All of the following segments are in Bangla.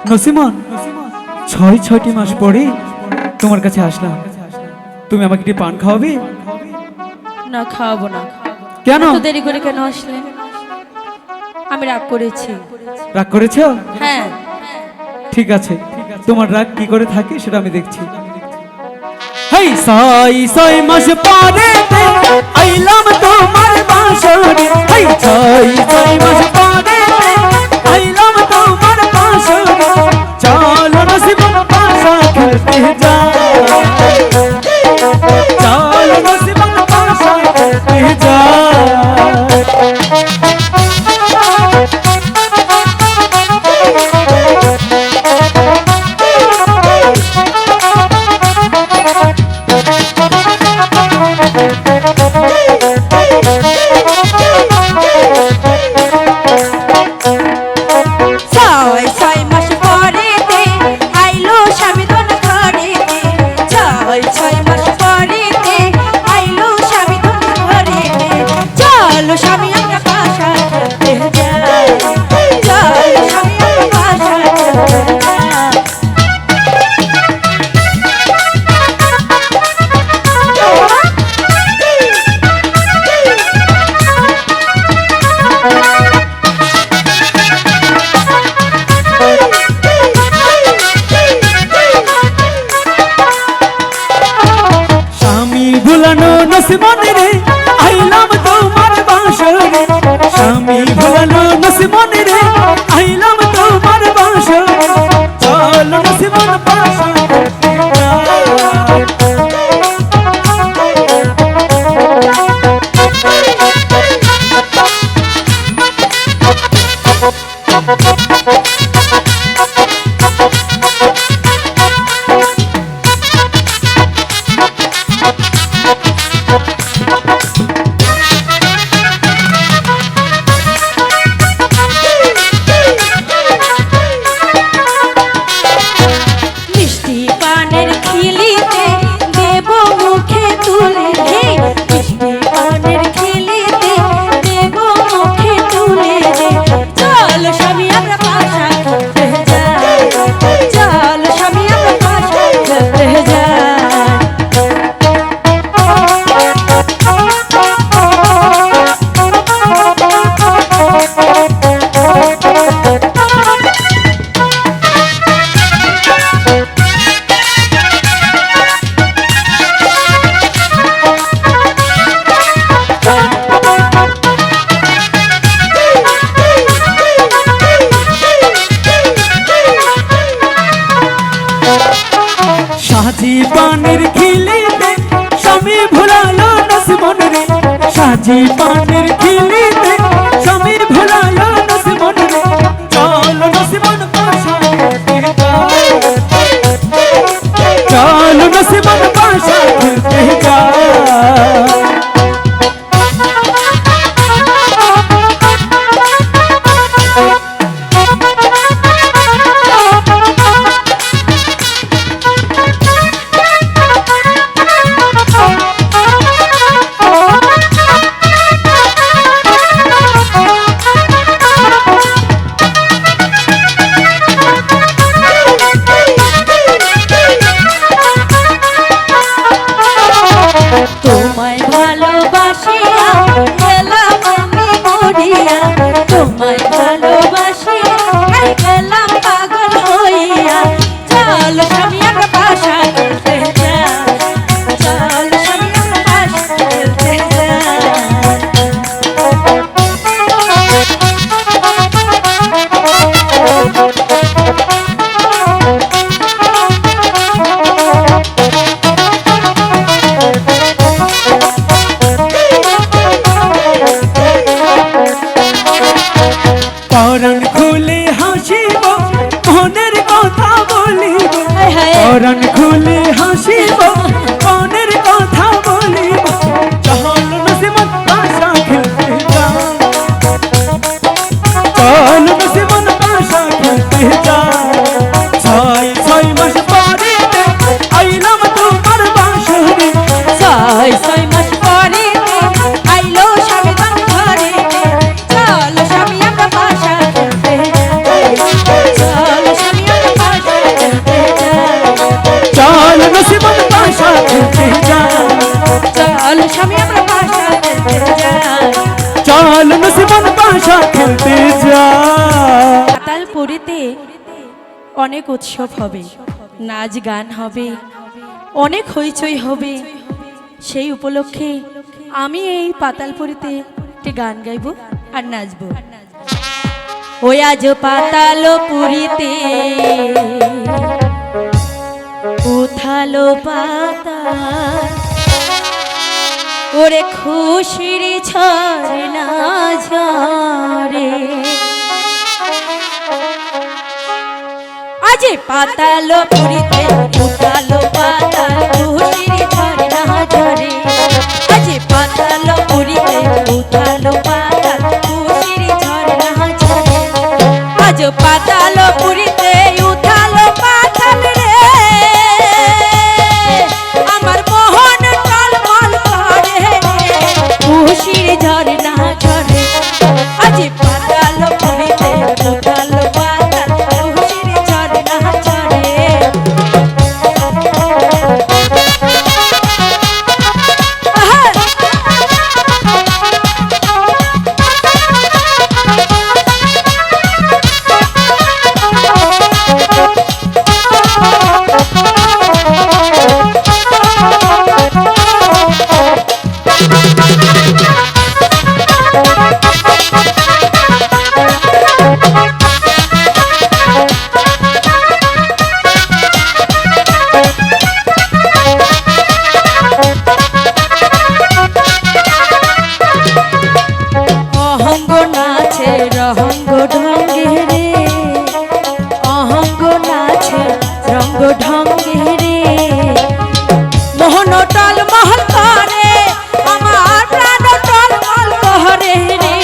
নসিমন, 6টি মাস পরে তোমার কাছে আসলাম। তুমি আমাকে একটি পান খাওয়াবে? না, খাওয়াবো না। কেন? এত দেরি করে কেন আসলেন? আমি রাগ করেছি। রাগ করেছো? হ্যাঁ। ঠিক আছে, তোমার রাগ কি করে থাকে সেটা আমি দেখছি। হেই 6 মাস পরে আইলাম তোমার বাসরে। হেই 6 মাস পরে আইলাম তোমার বাসরে। চলো নসিমন পাশা খেলতে যাই, চলো নসিমন পাশা খেলতে যাই। ছয় মাস পরেতে আইলো স্বামী ধন ঘরেতে। ছয় মাস পরেতে আইলো স্বামী ধন ঘরেতে। চলো স্বামী আমরা পাশা খেলতে যাই, চলো স্বামী আমরা পাশা খেলতে যাই। স্বামী ভুলানো নসিমন রে আইলাম তোমার বাসরে। স্বামী ভুলানো নসিমন রে আইলাম তোমার বাসরে। চলো নসিমন পাশা খেলতে যাই। মিষ্টি পানের খিলিতে দেব মুখে তুলে। হে মিষ্টি পানের খিলিতে দেব মুখে তুলে রে। চল স্বামী আমরা পাশা খেলতে যাই, চল স্বামী আমরা পাশা খেলতে যাই। সাজি পানের খিলিতে স্বামী ভুলালো নসিমন রে। সাজি পানের খিলিতে স্বামী ভুলালো নসিমন রে। চলো নসিমন পাশা খেলতে যাই, চলো নসিমন পাশা খেলতে যাই। অনেক উৎসব হবে, নাচ গান হবে, অনেক হইচই হবে। সেই উপলক্ষে আমি এই পাতালপুরীতে একটি গান গাইব আর নাচবো। ওই আজ পাতালপুরীতে উথালো পাতাল, ওরে খুশির ঝরনা ঝরে। আজ পাতালপুরীতে উথালো পাতাল, খুশির ঝরনা ঝরে। আজ পাতালপুরীতে উথালো পাতাল, খুশির ঝরনা ঝরে। আজ পাতালপুরীতে উথালো পাতাল রে, আমার মোহন টলমল করে, খুশির ঝরনা ঝরে। আজ পাতালপুরীতে উথালো পাতাল, খুশির ঝরনা ঝরে। অহঙ্গ নাচে রহঙ্গ ঢঙ্গে রে, অহঙ্গ নাচে রঙ্গ ঢঙ্গে রে। মোহন টল মহল করে, আমার প্রাণ টল মল করে রে,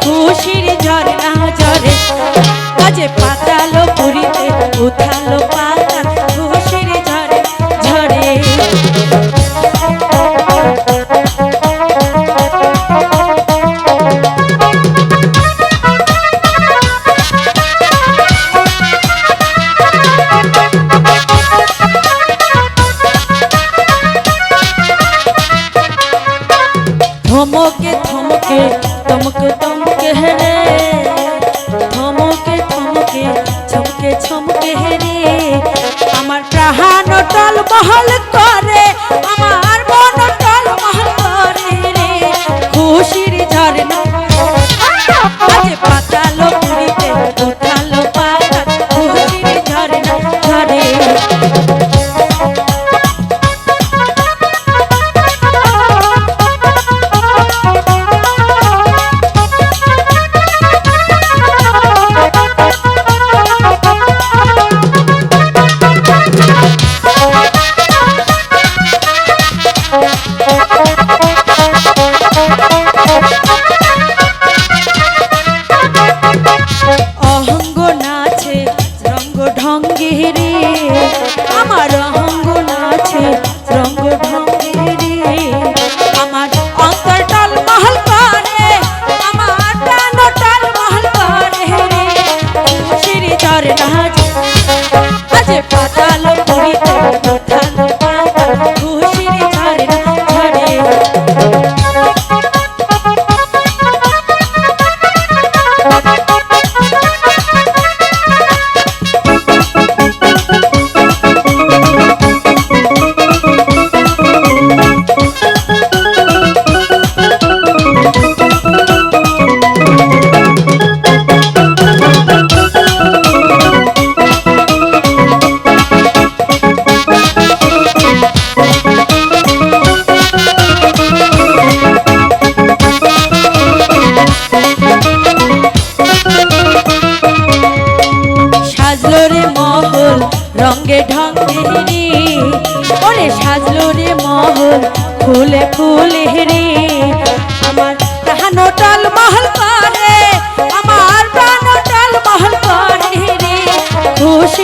খুশির ঝরনা ঝরে। আজ পাতালপুরীতে উথালো পাতাল, খুশির ঝরে ঝরে। থমকে থমকে তমকে তমকে রে, থমকে থমকে ছমকে ছমকে রে। আমার প্রাণ টল মহল করে, আমার মন টল মহল করে রে, খুশির ঝরনা। আজ পাতালপুরীতে উথালো পাতাল, খুশির ঝরনা ঝরে। অহঙ্গ নাচে রঙ্গ ঢঙ্গে রে, আমার অহঙ্গ নাচে রঙ্গ ঢঙ্গে রে। আমার অন্তর টল মহল করে, আমার প্রাণ টল মহল করে রে, খুশির ঝরনা ঝরে। আজ পাতালপুরীতে উথালো পাতাল, খুশির ঝরনা ঝরে। সাজলো রে মহল রঙ্গে ঢঙ্গে রে, ওরে সাজলো রে মহল ফুলে ফুলে রে। আমার প্রাণ টল মহল করে, আমার প্রাণ টল মহল করে রে, খুশি